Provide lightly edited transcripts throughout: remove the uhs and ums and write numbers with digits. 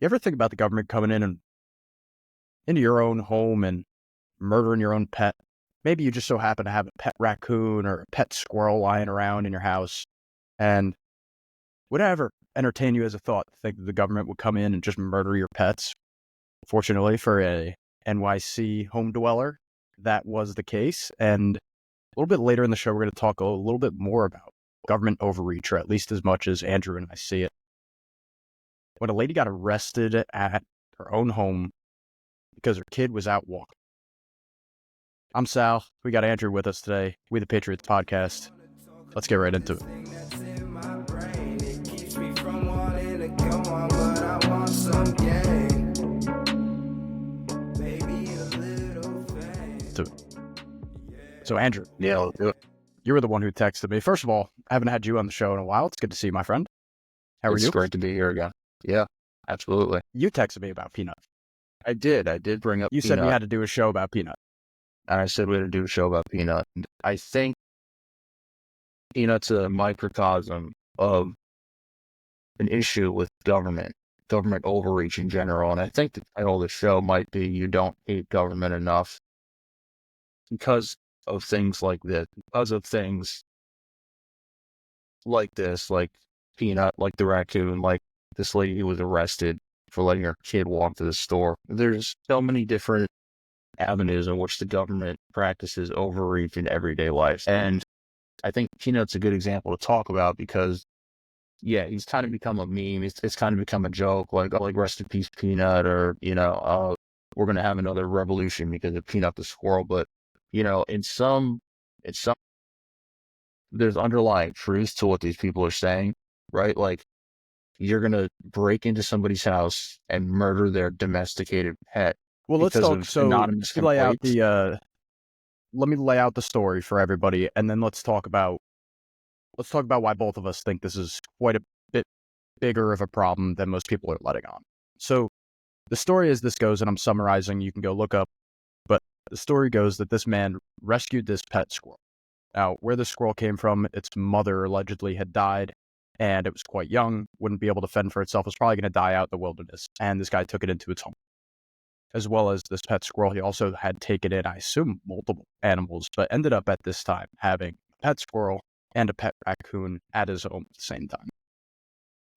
You ever think about the government coming in and into your own home and murdering your own pet? Maybe you just so happen to have a pet raccoon or a pet squirrel lying around in your house. And would it ever entertain you as a thought to think that the government would come in and just murder your pets? Fortunately for a NYC home dweller, that was the case. And a little bit later in the show, we're going to talk a little bit more about government overreach, or at least as much as Andrew and I see it. When a lady got arrested at her own home because her kid was out walking. I'm Sal. We got Andrew with us today. We the Patriots podcast. Let's get right into it. So Andrew, Yeah, you were the one who texted me. First of all, I haven't had you on the show in a while. It's good to see you, my friend. How are it's you? great to be here again. Yeah, absolutely. You texted me about Peanut. I did bring up You said we Peanut, had to do a show about Peanut. and I said we had to do a show about Peanut. And I think Peanut's a microcosm of an issue with government overreach in general. And I think the title of the show might be "You Don't Hate Government Enough," because of things like this, because of things like this, like Peanut, like the raccoon, like this lady who was arrested for letting her kid walk to the store. There's so many different avenues in which the government practices overreach in everyday life. And I think Peanut's a good example to talk about because, yeah, he's kind of become a meme. It's kind of become a joke, like rest in peace, Peanut, or, we're going to have another revolution because of Peanut the squirrel. But, in some, there's underlying truth to what these people are saying, right? Like, you're going to break into somebody's house and murder their domesticated pet Well, let's because talk. of So anonymous let me lay out complaints. let me lay out the story for everybody, and then let's talk about why both of us think this is quite a bit bigger of a problem than most people are letting on. So the story as this goes, and I'm summarizing, you can go look up, but the story goes that this man rescued this pet squirrel. Now, where the squirrel came from, its mother allegedly had died, and it was quite young, wouldn't be able to fend for itself, was probably going to die out in the wilderness, and this guy took it into its home. As well as this pet squirrel, he also had taken in, I assume, multiple animals, but ended up at this time having a pet squirrel and a pet raccoon at his home at the same time.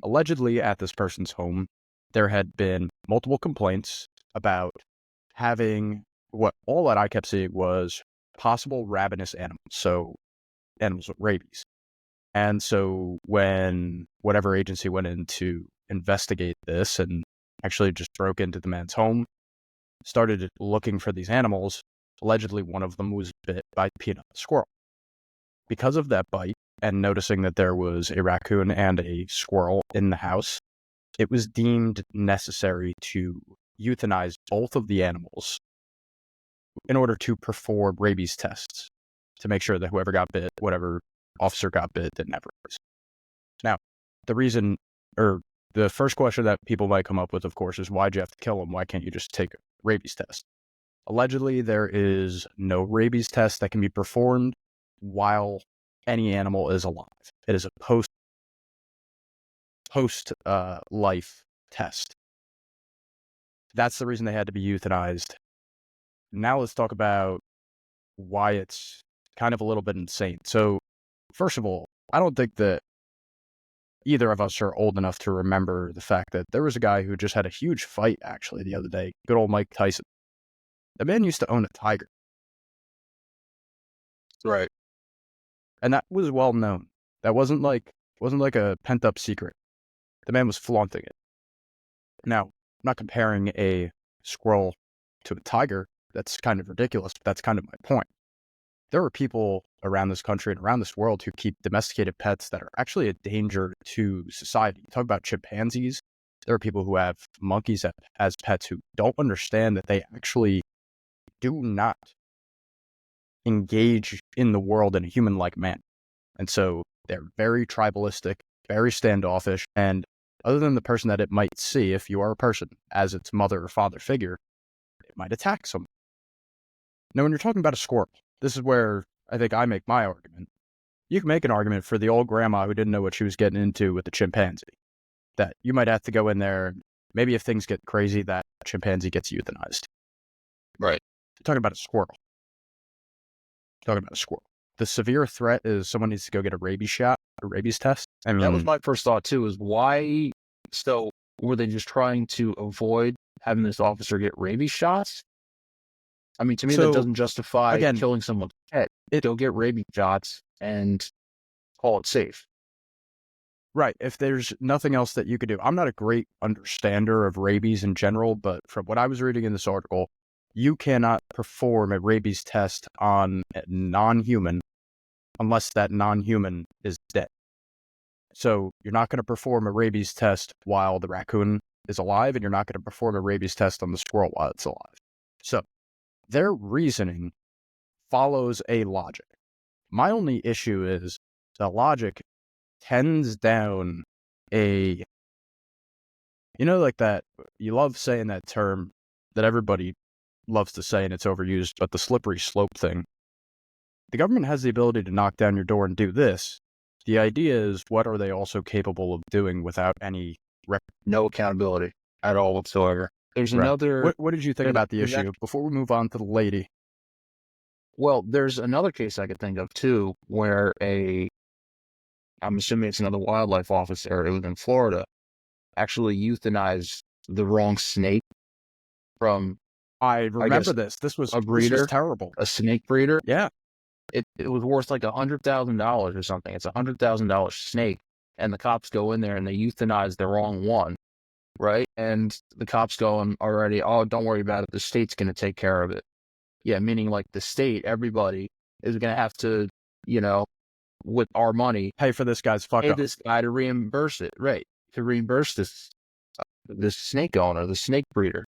Allegedly, at this person's home, there had been multiple complaints about having what all that I kept seeing was possible ravenous animals, so animals with rabies. And so when whatever agency went in to investigate this and actually just broke into the man's home, started looking for these animals, allegedly one of them was bit by Peanut the squirrel. Because of that bite, and noticing that there was a raccoon and a squirrel in the house, it was deemed necessary to euthanize both of the animals in order to perform rabies tests to make sure that whoever got bit, whatever officer got bit, didn't have rabies. Now, the first question that people might come up with, of course, is why'd you have to kill him? Why can't you just take a rabies test? Allegedly, there is no rabies test that can be performed while any animal is alive. It is a post life test. That's the reason they had to be euthanized. Now let's talk about why it's kind of a little bit insane. So, first of all, I don't think that either of us are old enough to remember the fact that there was a guy who just had a huge fight, actually, the other day. Good old Mike Tyson. The man used to own a tiger. Right. And that was well known. That wasn't like a pent-up secret. The man was flaunting it. Now, I'm not comparing a squirrel to a tiger. That's kind of ridiculous, but that's kind of my point. There are people around this country and around this world who keep domesticated pets that are actually a danger to society. Talk about chimpanzees. There are people who have monkeys as pets who don't understand that they actually do not engage in the world in a human-like manner. And so they're very tribalistic, very standoffish, and other than the person that it might see, if you are a person, as its mother or father figure, it might attack someone. Now, when you're talking about a squirrel, this is where I think I make my argument. You can make an argument for the old grandma who didn't know what she was getting into with the chimpanzee. That you might have to go in there and Maybe if things get crazy, that chimpanzee gets euthanized. Right. You're talking about a squirrel. Talking about a squirrel. The severe threat is someone needs to go get a rabies shot, a rabies test. I mean, That was my first thought too, is why, so were they just trying to avoid having this officer get rabies shots? I mean, to me, that so doesn't justify again, killing someone's pet. Go get rabies shots and call it safe. right. If there's nothing else that you could do, I'm not a great understander of rabies in general, but from what I was reading in this article, you cannot perform a rabies test on a non-human unless that non-human is dead. So you're not going to perform a rabies test while the raccoon is alive, and you're not going to perform a rabies test on the squirrel while it's alive. So their reasoning follows a logic. My only issue is the logic tends down a, like that, you love saying that term that everybody loves to say and it's overused, but the slippery slope thing. The government has the ability to knock down your door and do this. The idea is, what are they also capable of doing without any No accountability at all whatsoever. There's right. another. What did you think about the issue before we move on to the lady? Well, there's another case I could think of too, where I'm assuming it's another wildlife officer, it was in Florida, actually euthanized the wrong snake from, I remember this was a breeder, this was terrible. a snake breeder. Yeah. It was worth like $100,000 or something. It's $100,000 snake, and the cops go in there and they euthanize the wrong one, right? And the cops going already, oh, don't worry about it. The state's going to take care of it. Yeah, meaning like the state, everybody is going to have to, with our money, Pay for this guy's fuck pay up. this guy to reimburse it, right? To reimburse this snake owner, the snake breeder.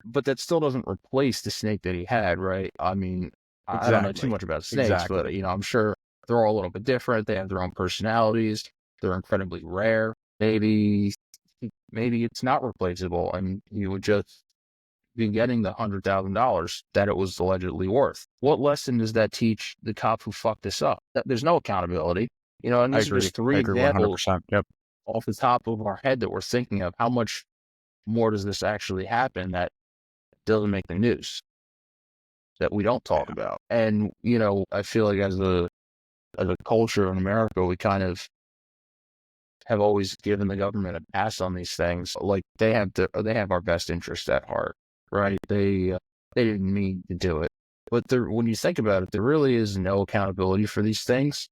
But that still doesn't replace the snake that he had, right? I mean, I don't know too much about snakes, but I'm sure they're all a little bit different. They have their own personalities. They're incredibly rare. Maybe it's not replaceable, and you would just be getting the $100,000 that it was allegedly worth. What lesson does that teach the cop who fucked this up? There's no accountability, and these are just three examples 100%. Yep. off the top of our head that we're thinking of. How much more does this actually happen that doesn't make the news, that we don't talk about? And, I feel like as a culture in America, we kind of have always given the government a pass on these things. Like they have our best interest at heart, right? They didn't mean to do it. But when you think about it, there really is no accountability for these things,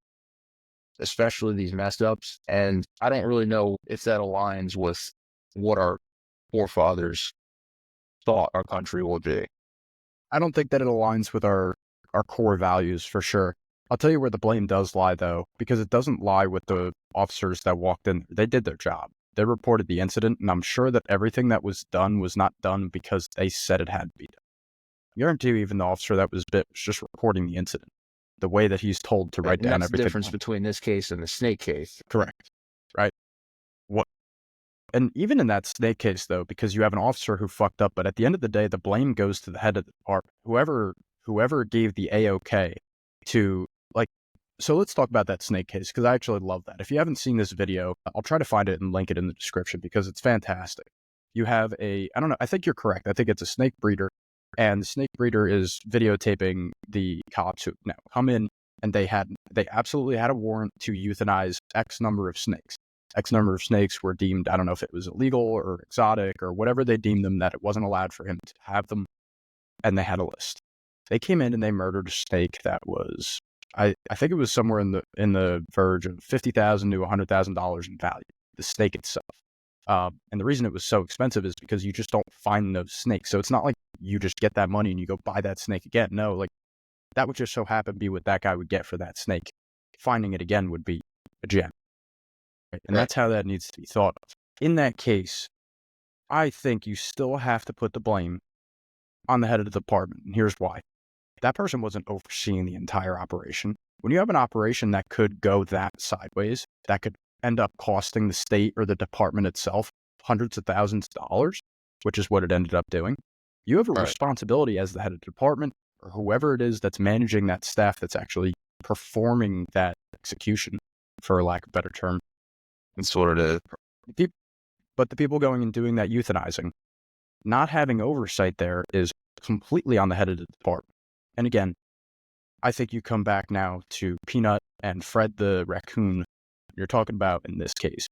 especially these mess ups. And I don't really know if that aligns with what our forefathers thought our country would be. I don't think that it aligns with our core values for sure. I'll tell you where the blame does lie, though, because it doesn't lie with the officers that walked in. They did their job. They reported the incident, and I'm sure that everything that was done was not done because they said it had to be done. I guarantee you, even the officer that was bit was just reporting the incident, the way that he's told to write down that's everything. The difference between this case and the snake case. Correct. Right. And even in that snake case, though, because you have an officer who fucked up, but at the end of the day, the blame goes to the head of the department. Whoever gave the A-OK to, so let's talk about that snake case, because I actually love that. If you haven't seen this video, I'll try to find it and link it in the description because it's fantastic. You have I don't know, I think you're correct. I think it's a snake breeder, and the snake breeder is videotaping the cops who now come in, and they absolutely had a warrant to euthanize X number of snakes. X number of snakes were deemed, I don't know if it was illegal or exotic or whatever they deemed them, that it wasn't allowed for him to have them, and they had a list. They came in and they murdered a snake that was, I think it was somewhere in the verge of $50,000 to $100,000 in value, the snake itself. And the reason it was so expensive is because you just don't find those snakes. So it's not like you just get that money and you go buy that snake again. No, like that would just so happen be what that guy would get for that snake. Finding it again would be a gem. Right? And that's how that needs to be thought of. In that case, I think you still have to put the blame on the head of the department. And here's why. That person wasn't overseeing the entire operation. When you have an operation that could go that sideways, that could end up costing the state or the department itself hundreds of thousands of dollars, which is what it ended up doing, you have a responsibility as the head of the department or whoever it is that's managing that staff that's actually performing that execution, for lack of a better term. That's what it is. But the people going and doing that euthanizing, not having oversight there is completely on the head of the department. And again, I think you come back now to Peanut and Fred the raccoon. You're talking about, in this case,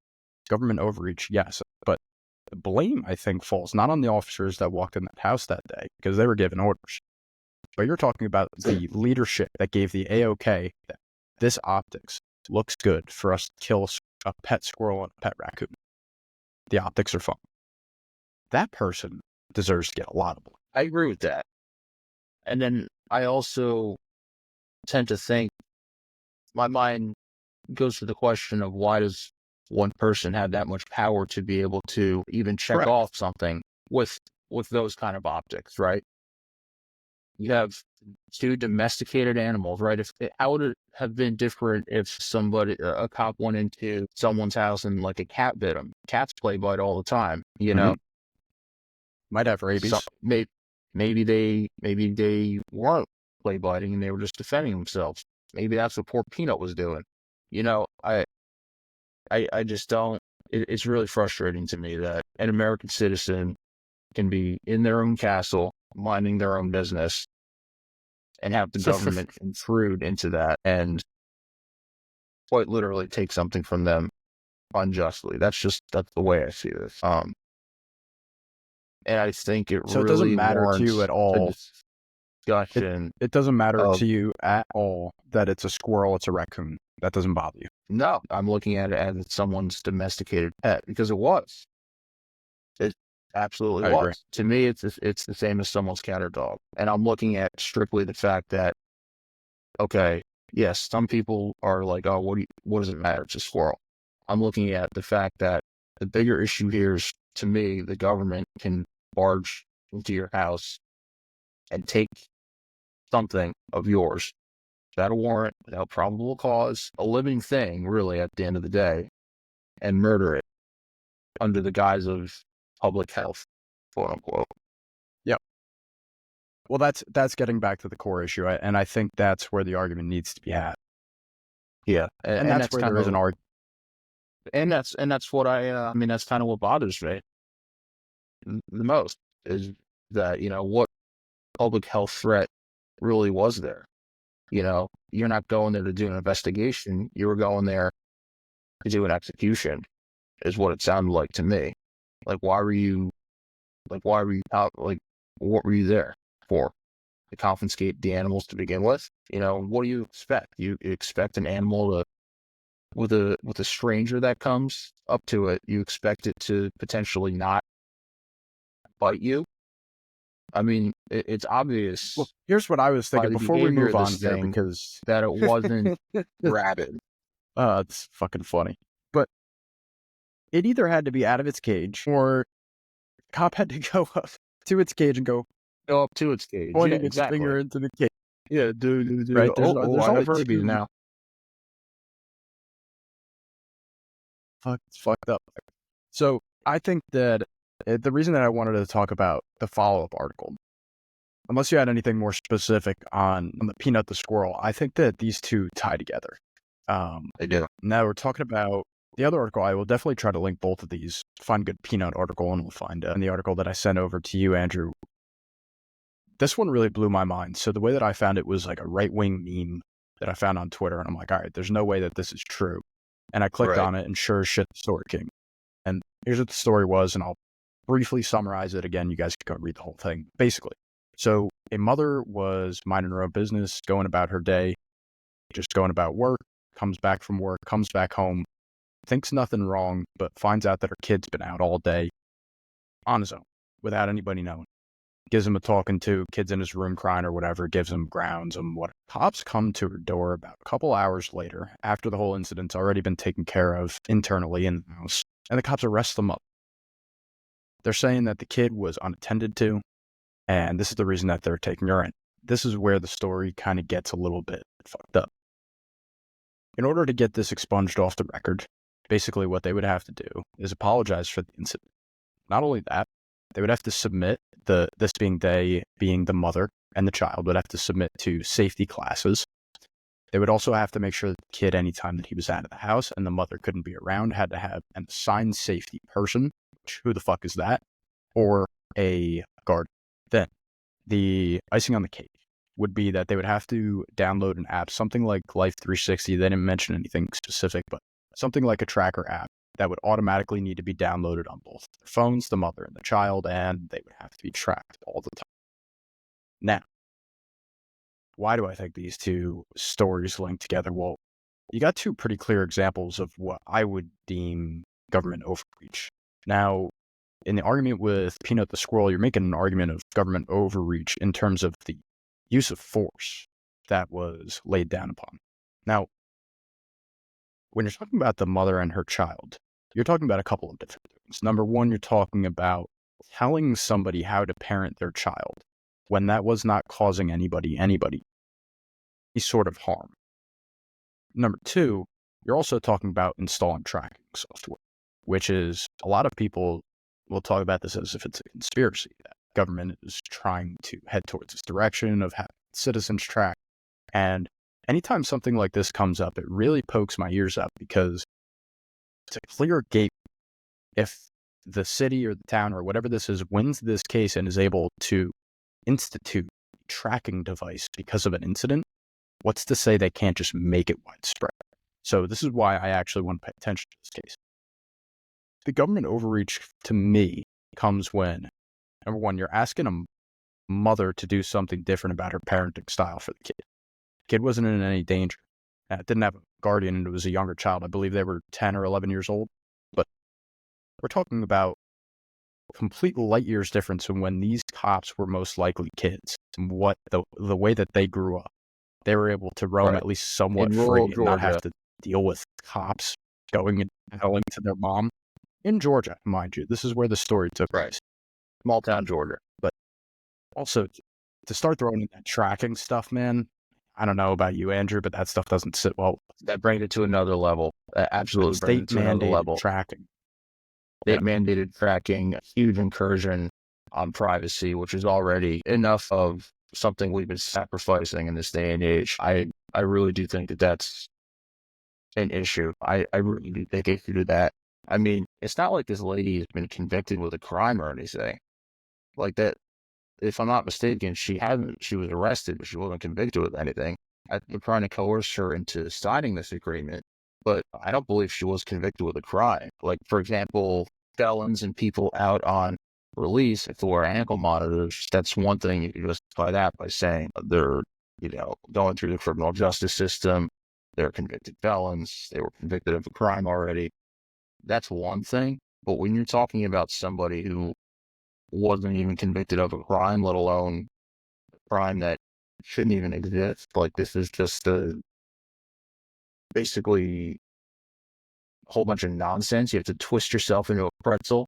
government overreach, yes, but the blame, I think, falls not on the officers that walked in that house that day, because they were given orders, but you're talking about the leadership that gave the A-OK that this optics looks good for us to kill a pet squirrel and a pet raccoon. The optics are fun. That person deserves to get a lot of blame. I agree with that. And then I also tend to think, my mind goes to the question of, why does one person have that much power to be able to even check Correct. off something with those kind of optics, right? You have two domesticated animals, right? How would it have been different if a cop went into someone's house and like a cat bit them? Cats play bite all the time, you know? Might have rabies. So maybe they weren't play biting and they were just defending themselves. Maybe that's what poor Peanut was doing. You know, I just don't. It's really frustrating to me that an American citizen can be in their own castle, minding their own business, and have the government intrude into that and quite literally take something from them unjustly. That's the way I see this. And I think it So really it doesn't matter to you warrants at all. a discussion. It doesn't matter of, to you at all that it's a squirrel, it's a raccoon. That doesn't bother you. No, I'm looking at it as someone's domesticated pet, because it was. It absolutely I was. agree. To me, it's the same as someone's cat or dog. And I'm looking at strictly the fact that, okay, yes, some people are like, oh, what does it matter? It's a squirrel. I'm looking at the fact that the bigger issue here is, to me, the government can barge into your house and take something of yours without a warrant, without probable cause, a living thing, really, at the end of the day, and murder it under the guise of public health, quote unquote. Yep. Well, that's getting back to the core issue, and I think that's where the argument needs to be had. Yeah, And that's where there is an argument. And that's what I mean, that's kind of what bothers me the most, is that, what public health threat really was there. You're not going there to do an investigation. You were going there to do an execution, is what it sounded like to me. Like, why were you out? Like, what were you there for? To confiscate the animals to begin with? What do you expect? You expect an animal to, with a stranger that comes up to it, you expect it to potentially not bite you? I mean, it's obvious. Well, here's what I was by thinking the before we behavior move of on this here, thing, because that it wasn't rabid. it's fucking funny. But it either had to be out of its cage, or cop had to go up to its cage and go Go up to its cage. Yeah, pointing its exactly. finger into the cage. Yeah, dude. Right? There's I only have rabies two. now. It's fucked up. So I think that the reason that I wanted to talk about the follow-up article, unless you had anything more specific on the Peanut the squirrel, I think that these two tie together. They do. Now we're talking about the other article. I will definitely try to link both of these. Find a good Peanut article, and we'll find in the article that I sent over to you, Andrew. This one really blew my mind. So the way that I found it was like a right-wing meme that I found on Twitter, and I'm like, all right, there's no way that this is true. And I clicked on it, and sure as shit, the story came. And here's what the story was, and I'll briefly summarize it again. You guys can go read the whole thing. Basically, so a mother was minding her own business, going about her day, just going about work, comes back from work, comes back home, thinks nothing wrong, but finds out that her kid's been out all day on his own without anybody knowing. Gives him a talking to, kid's in his room crying or whatever, gives him grounds and what. Cops come to her door about a couple hours later, after the whole incident's already been taken care of internally in the house, and the cops arrest them up. They're saying that the kid was unattended to, and this is the reason that they're taking her in. This is where the story kind of gets a little bit fucked up. In order to get this expunged off the record, basically what they would have to do is apologize for the incident. Not only that, they would have to submit, this being the mother and the child, would have to submit to safety classes. They would also have to make sure that the kid, anytime that he was out of the house and the mother couldn't be around, had to have an assigned safety person coach. Who the fuck is that? Or a guard. Then the icing on the cake would be that they would have to download an app, something like Life 360. They didn't mention anything specific, but something like a tracker app that would automatically need to be downloaded on both their phones, the mother and the child, and they would have to be tracked all the time. Now, why do I think these two stories link together? Well, you got two pretty clear examples of what I would deem government overreach. Now, in the argument with Peanut the Squirrel, you're making an argument of government overreach in terms of the use of force that was laid down upon. Now, when you're talking about the mother and her child, you're talking about a couple of different things. Number one, you're talking about telling somebody how to parent their child when that was not causing anybody any sort of harm. Number two, you're also talking about installing tracking software, which is a lot of people will talk about this as if it's a conspiracy, that government is trying to head towards this direction of having citizens tracked. And anytime something like this comes up, it really pokes my ears up because it's a clear gate. If the city or the town or whatever this is wins this case and is able to institute a tracking device because of an incident, what's to say they can't just make it widespread? So this is why I actually want to pay attention to this case. The government overreach to me comes when, number one, you're asking a mother to do something different about her parenting style for the kid. The kid wasn't in any danger. It didn't have a guardian, and it was a younger child. I believe they were 10 or 11 years old. But we're talking about complete light years difference from when these cops were most likely kids and what the way that they grew up. They were able to roam at least somewhat In free rural and not have Georgia. to deal with cops going and telling to their mom. In Georgia, mind you, this is where the story took place. Small town Georgia. But also, to start throwing in that tracking stuff, man, I don't know about you, Andrew, but that stuff doesn't sit well. That brings it to another level. Absolutely brings it to another level. Tracking. State mandated tracking, a huge incursion on privacy, which is already enough of something we've been sacrificing in this day and age. I really do think that that's an issue. I really do take issue to that. I mean, it's not like this lady has been convicted with a crime or anything like that. If I'm not mistaken, she was arrested, but she wasn't convicted with anything. They're trying to coerce her into signing this agreement, but I don't believe she was convicted with a crime. Like, for example, felons and people out on release, if they wear ankle monitors, that's one thing. You can justify that by saying they're, going through the criminal justice system. They're convicted felons. They were convicted of a crime already. That's one thing. But when you're talking about somebody who wasn't even convicted of a crime, let alone a crime that shouldn't even exist, like, this is just basically a whole bunch of nonsense. You have to twist yourself into a pretzel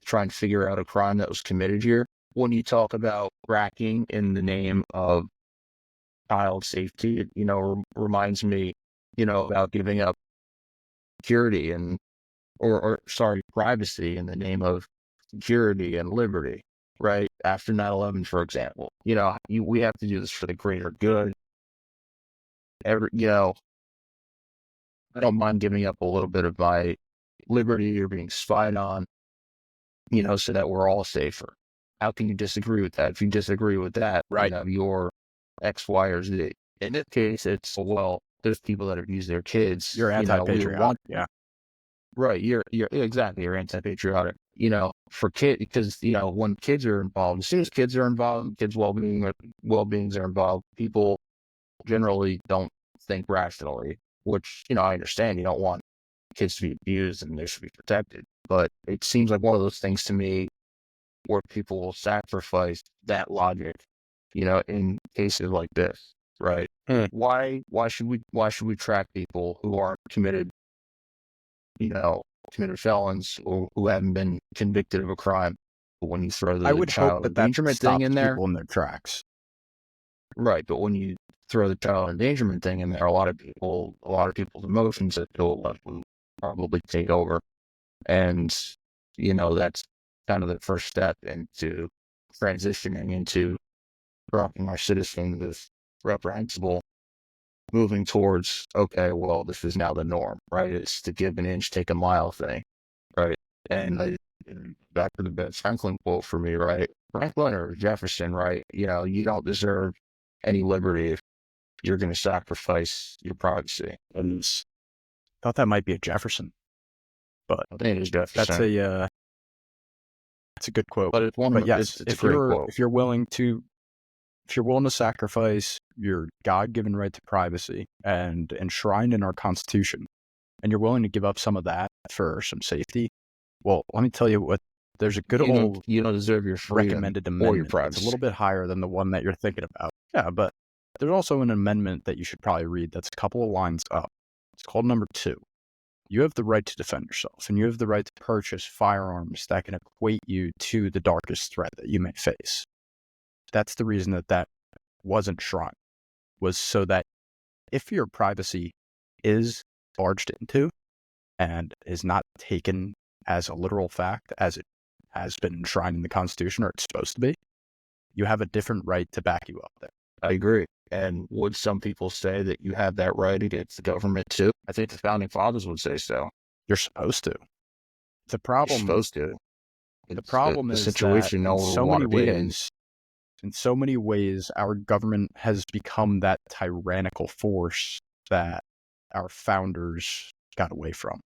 to try and figure out a crime that was committed here. When you talk about tracking in the name of child safety, it, reminds me, about giving up security privacy in the name of security and liberty, right? After 9/11, for example, we have to do this for the greater good. I don't mind giving up a little bit of my liberty or being spied on, so that we're all safer. How can you disagree with that? If you disagree with that, Right. You're X, Y, or Z. In this case, it's, well, there's people that abuse their kids. You're anti-patriotic. Yeah. Right. Exactly. You're anti-patriotic, for kids, because, when kids are involved, as soon as kids are involved, kids' well-beings are involved, people generally don't think rationally, which, I understand. You don't want kids to be abused and they should be protected. But it seems like one of those things to me where people will sacrifice that logic, in cases like this, right? Why should we track people who aren't committed felons or who haven't been convicted of a crime? But when you throw I the would hope child that endangerment thing stops in there, people in their tracks. right? But when you throw the child endangerment thing in there, a lot of people's emotions that go left will probably take over, and that's kind of the first step into transitioning into dropping our citizens as reprehensible, moving towards, okay, well, this is now the norm, right? It's the give an inch, take a mile thing, right? And back to the Ben Franklin quote for me, right? Franklin or Jefferson, right? You don't deserve any liberty if you're going to sacrifice your privacy. And Thought that might be a Jefferson, but I think it is that's Jefferson, a good quote. but it's But yes, it's a great quote. if you're willing to sacrifice your God-given right to privacy and enshrined in our Constitution, and you're willing to give up some of that for some safety, well, let me tell you what. There's a good old You don't deserve your freedom recommended or your amendment. It's a privacy. little bit higher than the one that you're thinking about. Yeah, but there's also an amendment that you should probably read that's a couple of lines up. It's called number 2. You have the right to defend yourself, and you have the right to purchase firearms that can equate you to the darkest threat that you may face. That's the reason that wasn't shrined, was so that if your privacy is barged into and is not taken as a literal fact, as it has been enshrined in the Constitution, or it's supposed to be, you have a different right to back you up there. I agree. And would some people say that you have that right against the government too? I think the founding fathers would say so. You're supposed to. The You're problem, supposed to. the It's problem the is that situation no one would want to be in. in so many ways, our government has become that tyrannical force that our founders got away from.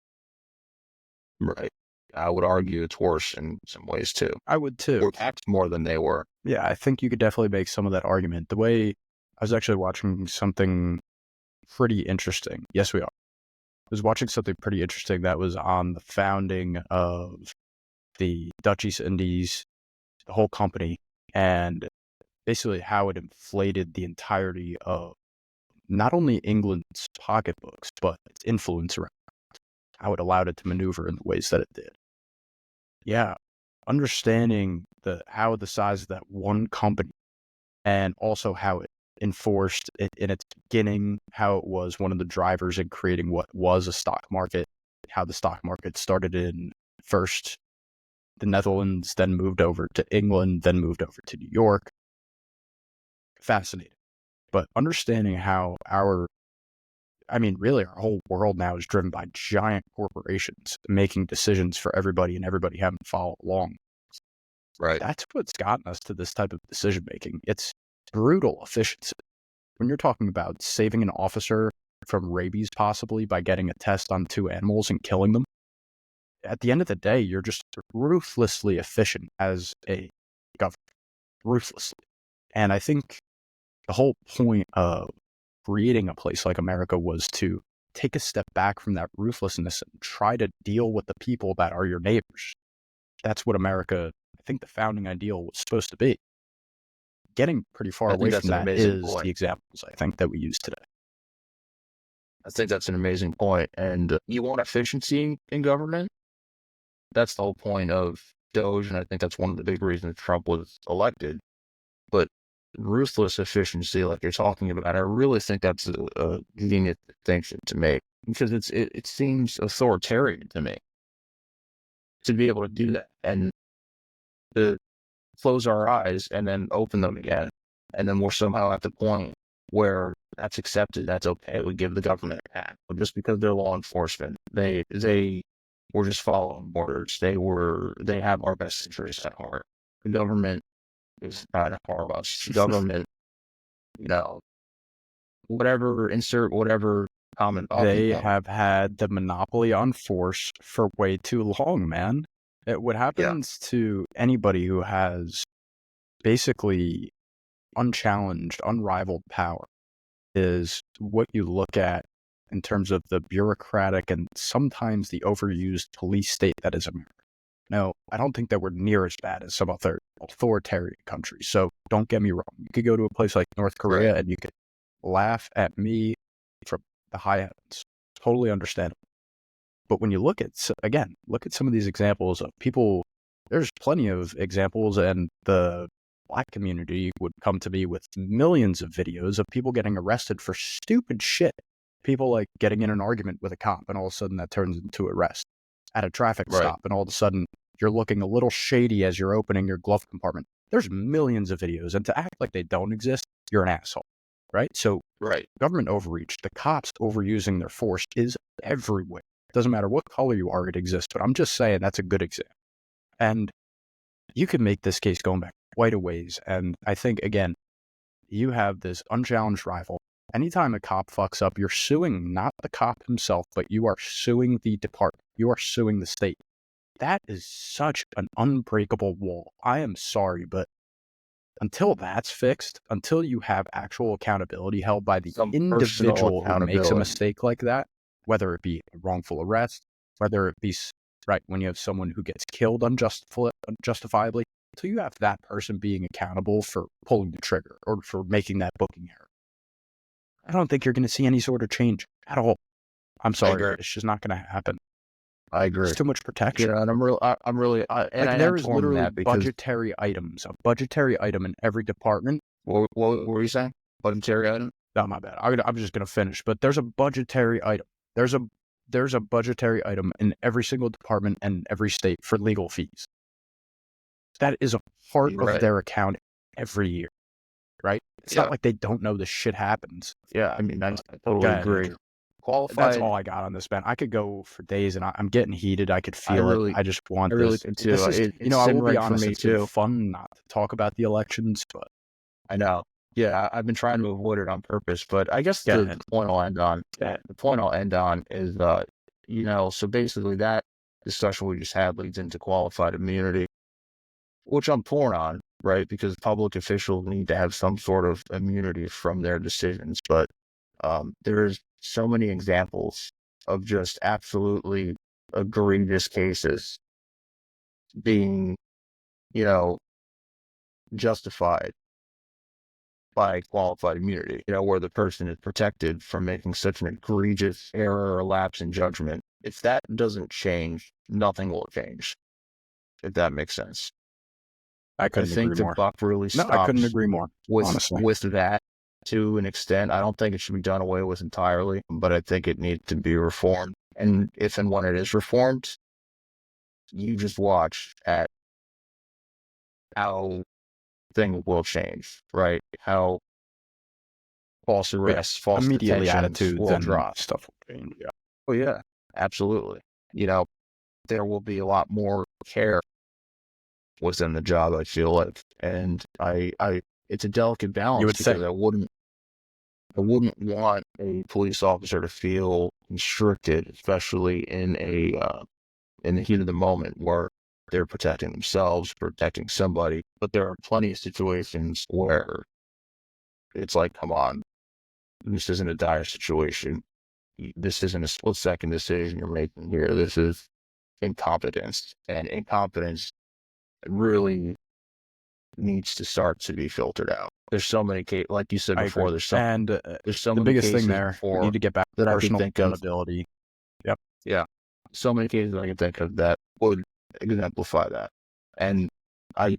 Right. I would argue it's worse in some ways too. I would too. Or perhaps more than they were. Yeah, I think you could definitely make some of that argument. The way I was actually watching something pretty interesting. Yes, we are. I was watching something pretty interesting that was on the founding of the Dutch East Indies, the whole company, and basically how it inflated the entirety of not only England's pocketbooks, but its influence around, how it allowed it to maneuver in the ways that it did. Yeah, understanding how the size of that one company, and also how it enforced it in its beginning, how it was one of the drivers in creating what was a stock market, how the stock market started in first the Netherlands, then moved over to England, then moved over to New York. Fascinating. But understanding how really our whole world now is driven by giant corporations making decisions for everybody and everybody having to follow along. Right. That's what's gotten us to this type of decision making. It's brutal efficiency. When you're talking about saving an officer from rabies possibly by getting a test on 2 animals and killing them, at the end of the day, you're just ruthlessly efficient as a government. Ruthlessly. And I think the whole point of creating a place like America was to take a step back from that ruthlessness and try to deal with the people that are your neighbors. That's what America, I think the founding ideal was supposed to be. Getting pretty far I away think that's from an that amazing is point. the examples I think that we use today. I think that's an amazing point. And you want efficiency in government? That's the whole point of Doge, and I think that's one of the big reasons Trump was elected. But ruthless efficiency, like you're talking about, I really think that's a convenient distinction to make, because it seems authoritarian to me to be able to do that and to close our eyes and then open them again, and then we're somehow at the point where that's accepted, that's okay. We give the government a pass, but just because they're law enforcement, they were just following orders. They have our best interests at heart. The government is trying to harm us. The government, insert whatever common They talking point. have had the monopoly on force for way too long, man. What happens to anybody who has basically unchallenged, unrivaled power is what you look at in terms of the bureaucratic and sometimes the overused police state that is America. Now, I don't think that we're near as bad as some other authoritarian countries, so don't get me wrong. You could go to a place like North Korea and you could laugh at me from the high heavens. Totally understandable. But when you look at some of these examples of people, there's plenty of examples, and the Black community would come to me with millions of videos of people getting arrested for stupid shit. People like getting in an argument with a cop, and all of a sudden that turns into arrest. At a traffic stop, and all of a sudden you're looking a little shady as you're opening your glove compartment. There's millions of videos, and to act like they don't exist, you're an asshole, right? So government overreach, the cops overusing their force is everywhere. Doesn't matter what color you are, it exists. But I'm just saying that's a good example. And you can make this case going back quite a ways. And I think, again, you have this unchallenged rival. Anytime a cop fucks up, you're suing not the cop himself, but you are suing the department. You are suing the state. That is such an unbreakable wall. I am sorry, but until that's fixed, until you have actual accountability held by the Some personal individual who makes a accountability. mistake like that, whether it be a wrongful arrest, whether it be, right, when you have someone who gets killed unjustifiably, until you have that person being accountable for pulling the trigger or for making that booking error, I don't think you're going to see any sort of change at all. I'm sorry, but it's just not going to happen. I agree. It's too much protection. Yeah, and I'm really, there is literally that because budgetary items, a budgetary item in every department. What were you saying? Budgetary item? No, my bad. I'm just going to finish, but there's a budgetary item. There's a budgetary item in every single department and every state for legal fees. That is a part of their accounting every year, right? It's not like they don't know this shit happens. Yeah, I mean, I totally agree. Andrew. That's all I got on this, man. I could go for days, and I'm getting heated. I could feel it. I just want this. Too. This is, I will be honest, it's been fun not to talk about the elections, but I know. Yeah, I've been trying to avoid it on purpose, but I guess the point I'll end on is, so basically that discussion we just had leads into qualified immunity, which I'm torn on, right? Because public officials need to have some sort of immunity from their decisions, but there's so many examples of just absolutely egregious cases being, justified by qualified immunity, where the person is protected from making such an egregious error or lapse in judgment. If that doesn't change, nothing will change, if that makes sense. I think the buck really stops. No, I couldn't agree more. With that, to an extent, I don't think it should be done away with entirely, but I think it needs to be reformed. And if and when it is reformed, you just watch at how things will change, right? How false arrests, false immediately attitudes will drop. Stuff will change. Yeah. Oh yeah, absolutely. There will be a lot more care within the job, I feel like, and it's a delicate balance because I wouldn't want a police officer to feel constricted, especially in the heat of the moment where they're protecting themselves, protecting somebody. But there are plenty of situations where it's like, come on, this isn't a dire situation. This isn't a split-second decision you're making here. This is incompetence, and incompetence really needs to start to be filtered out. There's so many cases, like you said before. There's so the many biggest cases thing there. We need to get back to personal accountability. Yep. Yeah. So many cases I can think of that would exemplify that, and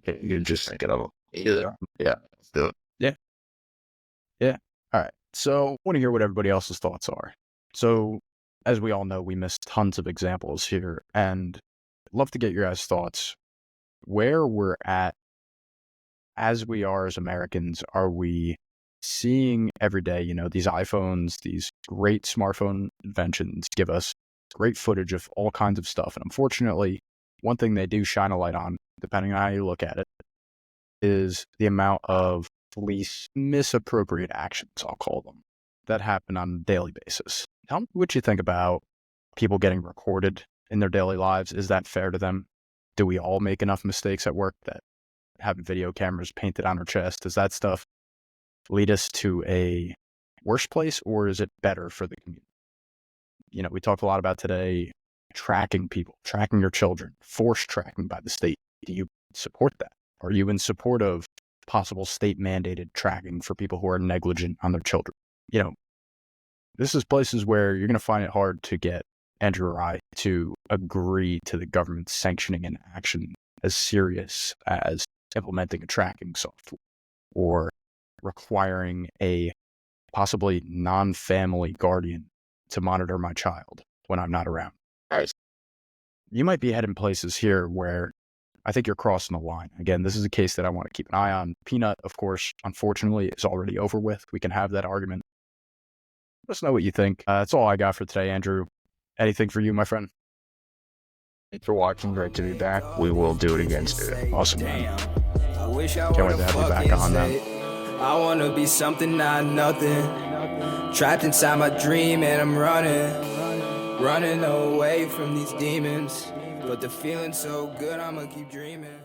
you're just thinking of them. Yeah. Yeah. All right. So I want to hear what everybody else's thoughts are. So, as we all know, we missed tons of examples here, and I'd love to get your guys' thoughts. Where we're at as we are as Americans, are we seeing every day, these iPhones, these great smartphone inventions give us great footage of all kinds of stuff. And unfortunately, one thing they do shine a light on, depending on how you look at it, is the amount of police misappropriate actions, I'll call them, that happen on a daily basis. Tell me what you think about people getting recorded in their daily lives. Is that fair to them? Do we all make enough mistakes at work that having video cameras painted on our chest, does that stuff lead us to a worse place, or is it better for the community? We talked a lot about today tracking people, tracking your children, forced tracking by the state. Do you support that? Are you in support of possible state mandated tracking for people who are negligent on their children? This is places where you're going to find it hard to get Andrew or I to agree to the government sanctioning an action as serious as implementing a tracking software or requiring a possibly non-family guardian to monitor my child when I'm not around. You might be heading places here where I think you're crossing the line. Again, this is a case that I want to keep an eye on. Peanut, of course, unfortunately, is already over with. We can have that argument. Let us know what you think. That's all I got for today, Andrew. Anything for you, my friend? Thanks for watching. Great to be back. We will do it again soon. Awesome, man. I wish I Can't wait would've to have you back fucking on, man. stayed. I wanna be something, not nothing. Trapped inside my dream and I'm running away from these demons. But the feeling's so good, I'ma keep dreaming.